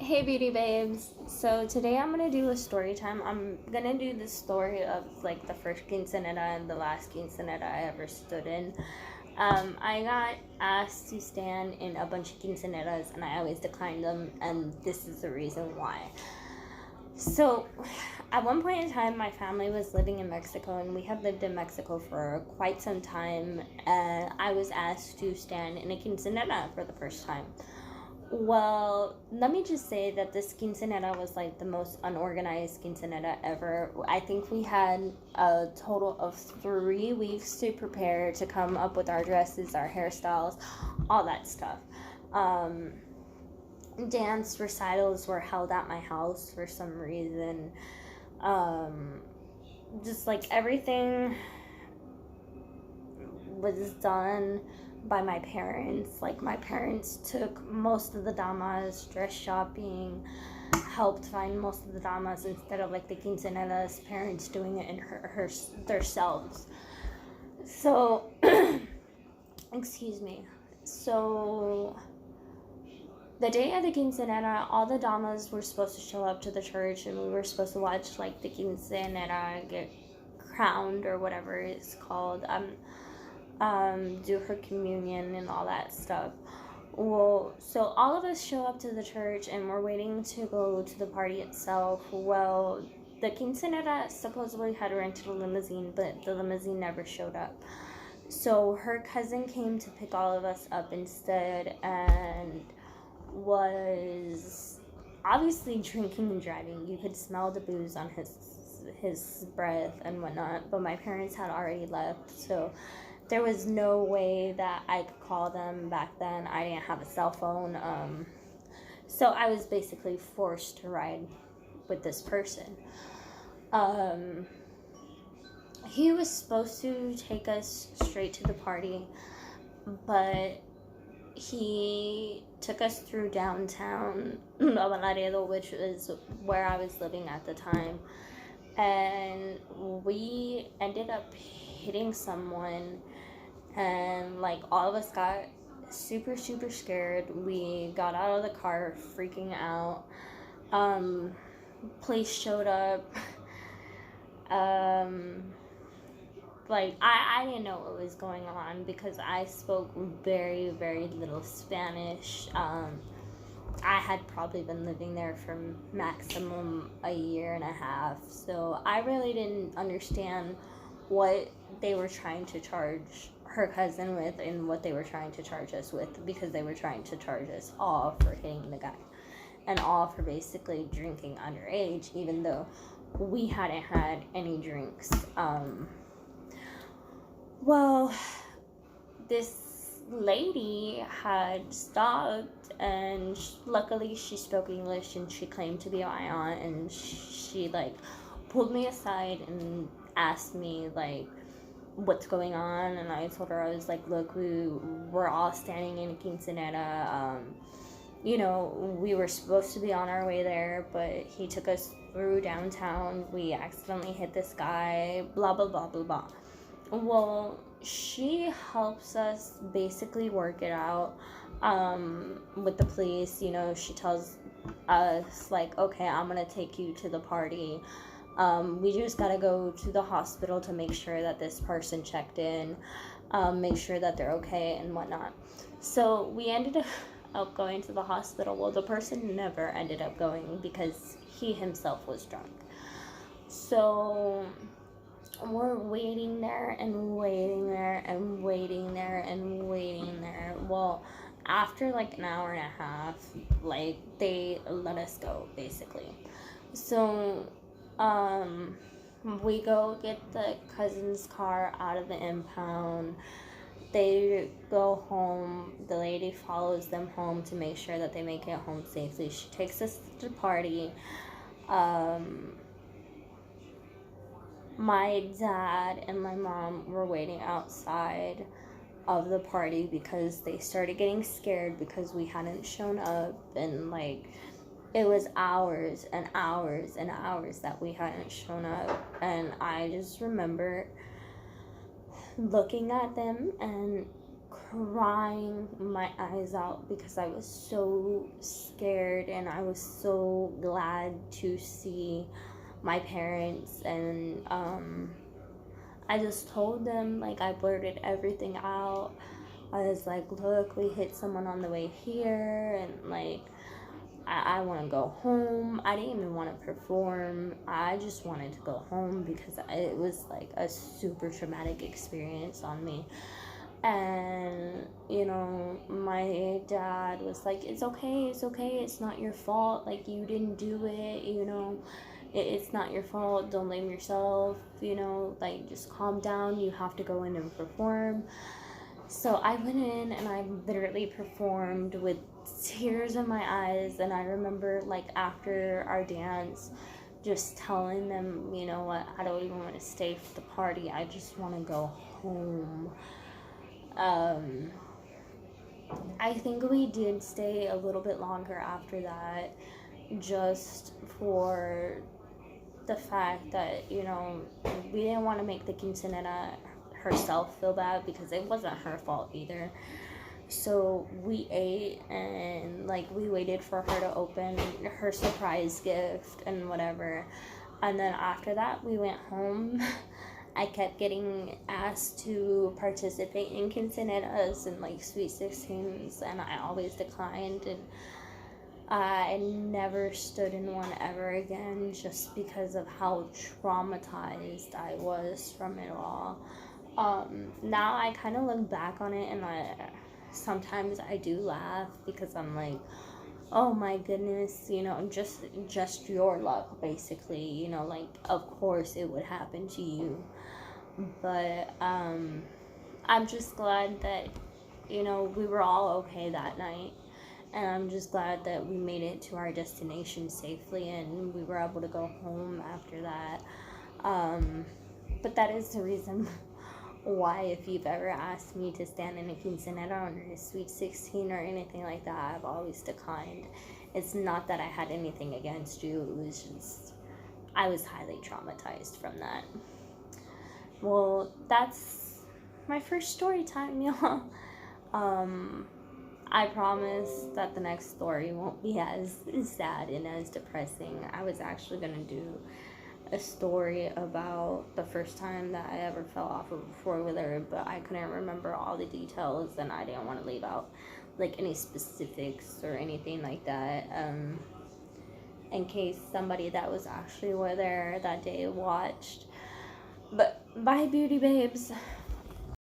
Hey beauty babes. So today I'm gonna do a story time. I'm gonna do the story of like the first quinceanera and the last quinceanera I ever stood in. I got asked to stand in a bunch of quinceaneras and I always declined them, and this is the reason why. So, at one point in time, my family was living in Mexico, and we had lived in Mexico for quite some time. And I was asked to stand in a quinceanera for the first time. Well, let me just say that this quinceanera was like the most unorganized quinceanera ever. I think we had a total of 3 weeks to prepare to come up with our dresses, our hairstyles, all that stuff. Um, Dance recitals were held at my house for some reason. Um, just like everything was done by my parents. Like my parents took most of the damas dress shopping, helped find most of the damas instead of like the quinceaneras parents doing it in themselves. So, excuse me. So the day of the quinceanera, all the damas were supposed to show up to the church, and we were supposed to watch like the quinceanera get crowned or whatever it's called. Do her communion and all that stuff. Well, so all of us show up to the church and we're waiting to go to the party itself. Well, the quinceanera supposedly had rented a limousine, but the limousine never showed up. So her cousin came to pick all of us up instead and was obviously drinking and driving. You could smell the booze on his breath and whatnot, but my parents had already left, so there was no way that I could call them back then. I didn't have a cell phone, so I was basically forced to ride with this person. He was supposed to take us straight to the party, but he took us through downtown Laredo, which is where I was living at the time, and we ended up hitting someone, and like all of us got super scared. We got out of the car freaking out. Police showed up. Like I didn't know what was going on because I spoke very little Spanish. I had probably been living there for maximum a year and a half, so I really didn't understand what they were trying to charge her cousin with and what they were trying to charge us with, because they were trying to charge us all for hitting the guy and all for basically drinking underage, even though we hadn't had any drinks. Well, this lady had stopped, and luckily she spoke English and she claimed to be my aunt, and she like pulled me aside and asked me like what's going on, and I told her, I was like, look, we're all standing in a quinceanera. We were supposed to be on our way there, but he took us through downtown. We accidentally hit this guy, blah blah blah blah blah. Well, she helps us basically work it out with the police. She tells us like, okay, I'm gonna take you to the party. We just gotta go to the hospital to make sure that this person checked in, make sure that they're okay and whatnot. So we ended up going to the hospital. Well, the person never ended up going because he himself was drunk. So we're waiting there and waiting there and waiting there and waiting there. Well, after like an hour and a half, like they let us go basically. So we go get the cousin's car out of the impound. They go home. The lady follows them home to make sure that they make it home safely. She takes us to the party. My dad and my mom were waiting outside of the party because they started getting scared because we hadn't shown up, and like it was hours and hours and hours that we hadn't shown up. And I just remember looking at them and crying my eyes out because I was so scared, and I was so glad to see my parents. And I just told them, like, I blurted everything out. I was like, look, we hit someone on the way here, and like, I want to go home. I didn't even want to perform. I just wanted to go home because it was like a super traumatic experience on me. And, you know, my dad was like, it's okay, it's not your fault. Like, you didn't do it, you know, it's not your fault. Don't blame yourself, you know, like, just calm down. You have to go in and perform. So I went in and I literally performed with tears in my eyes. And I remember, like, after our dance, just telling them, you know what, I don't even want to stay for the party. I just want to go home. I think we did stay a little bit longer after that, just for the fact that, you know, we didn't want to make the quinceanera herself feel bad because it wasn't her fault either. So we ate, and like, we waited for her to open her surprise gift and whatever. And then after that, we went home. I kept getting asked to participate in quinceaneras and like sweet 16s, and I always declined. And I never stood in one ever again, just because of how traumatized I was from it all. Now I kind of look back on it, and sometimes I do laugh because I'm like, oh my goodness, you know, just your luck, basically, you know, like, of course it would happen to you. But I'm just glad that, you know, we were all okay that night. And I'm just glad that we made it to our destination safely, and we were able to go home after that. But that is the reason why, if you've ever asked me to stand in a quinceanera or a sweet 16 or anything like that, I've always declined. It's not that I had anything against you, it was just, I was highly traumatized from that. Well, that's my first story time, y'all. I promise that the next story won't be as sad and as depressing. I was actually gonna do a story about the first time that I ever fell off of a four-wheeler, but I couldn't remember all the details, and I didn't want to leave out like any specifics or anything like that, in case somebody that was actually there that day watched. But bye, beauty babes.